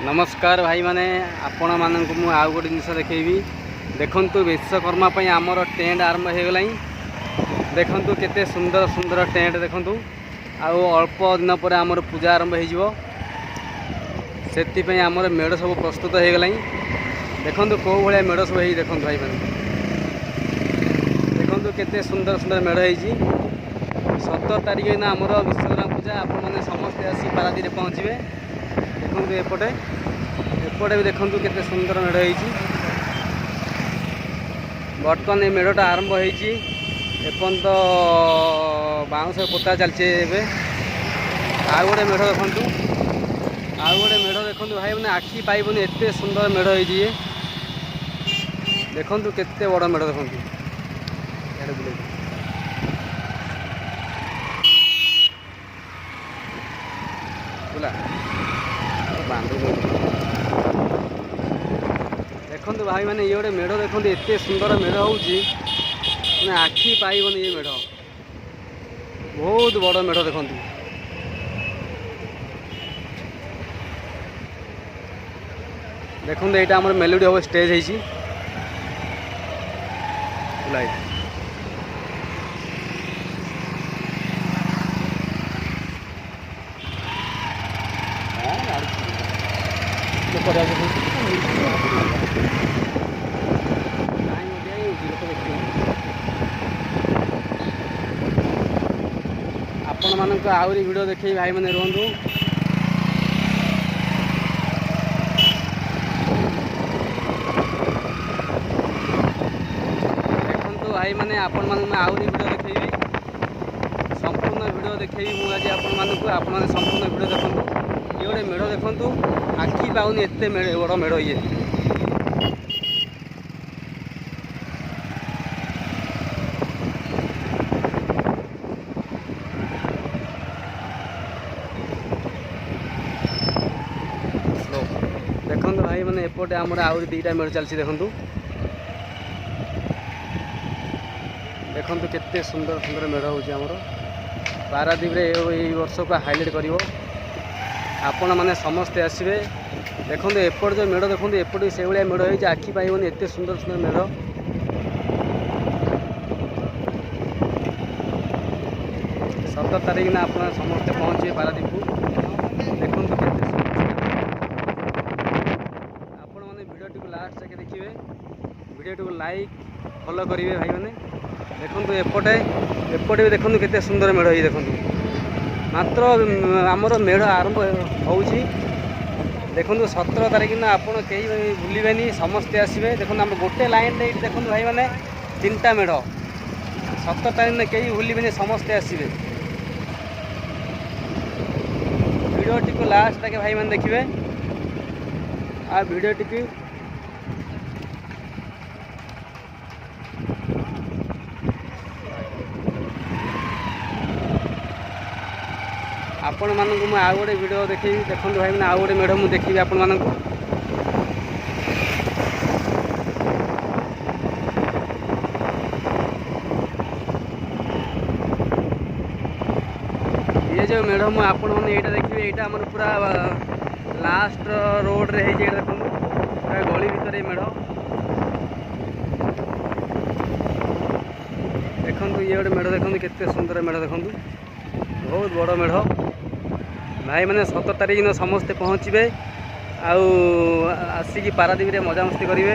नमस्कार भाई माने आपण मानक मु आउ गोटे जिनस देखी देखु विश्वकर्मा आमर टेंट आरंभ हो गला। देखु केते सुंदर सुंदर टेंट देखु आउ अल्प दिन पर आमर पूजा आरंभ हो आमर मेढ़ सब प्रस्तुत हो गला। देखु कौ भाया मेढ़ सब हो देखु भाई माने देखु केते सुंदर सुंदर मेढ़ हो 17 तारिख दिन आमर विश्वकर्मा पूजा आपण मैंने समस्ते आसी पारादी पहुँचे। देखु एपटे एपटे भी देखु केते सुंदर मेढ़ हो बर्तमान ये मेढ़टा आरंभ होपर्यंत बाउंश पोता चलছে आउ गोटे मेढ़ देखु आउ गोटे मेढ़ देखु भाई मैंने आखि पाइबनी एत सुंदर मेढ़ हो देखु केते बड़ मेढ़ देखु देखु भाई मैंने ये गोटे मेढ़ देखु एत सुंदर मेढ़ हो आखि पाइबनी ये मेढ़ बहुत बड़ मेढ़ देखु देखु यहाँ आम मेलोडी हम स्टेज है आपण मानक आहरी वीडियो देखे भाई मैंने रुहतु देखु भाई मैंने आपण मानक आहरी वीडियो देखेबी संपूर्ण वीडियो देखेबी मुझे आपण मानक आपण मैंने संपूर्ण वीडियो देखु ये गोटे मेढ़ देखु आखि पाऊनी एत बड़ मेढ़ ये देखु भाई मैंने एपटे आमर आहरी दीटा मेढ़ चलती देखु देखु केते सुंदर सुंदर मेढ़ होमर पारादीप वर्ष को हाईलाइट कर आपण मैंने समस्ते आसवे देखु एपट जो मेढ़ देखु एपट से भाया मेढ़ हो आखि पाइबनी एत सुंदर सुंदर मेढ़ 17 तारिख ना आप समस्ते पहुँचे पारादीप को देखु आपण मैंने वीडियो टी लास्ट तक देखिए वीडियो टी लाइक फॉलो करेंगे भाई मैंने देखु एपटे एपटे भी देखु केते सुंदर मेढ़ हो देखु मात्र आमर मेढ़ आरंभ हो देखु 17 तारिख दिन आपड़ कहीं भूलें समस्ते आसवे देखो आम गोटे लाइन देखु भाई मैंने 3टा मेढ़ 17 तारिख दिन कहीं भूलें समस्ते आसवे वीडियो टी को लास्ट तक भाई मैंने देखिए आ वीडियो टी आपण मानक मु आउ गोटे वीडियो देखी देखु भाई मैंने आउ गोटे मेढ़ मुझे देखी आपण मानक ये जो मेढ़ मुझे आपण मैंने यहाँ देखिए यहाँ आम पूरा लास्ट रोड रे है देखु गली भितर ये मेढ़ देखु ये गोटे मेढ़ देखु केते सुंदर मेढ़ देखु बहुत बड़ मेढ़ भाई मैंने 17 तारिख दिन समस्ते पहुँचे आसिकी पारादीप मजामस्ती करेंगे।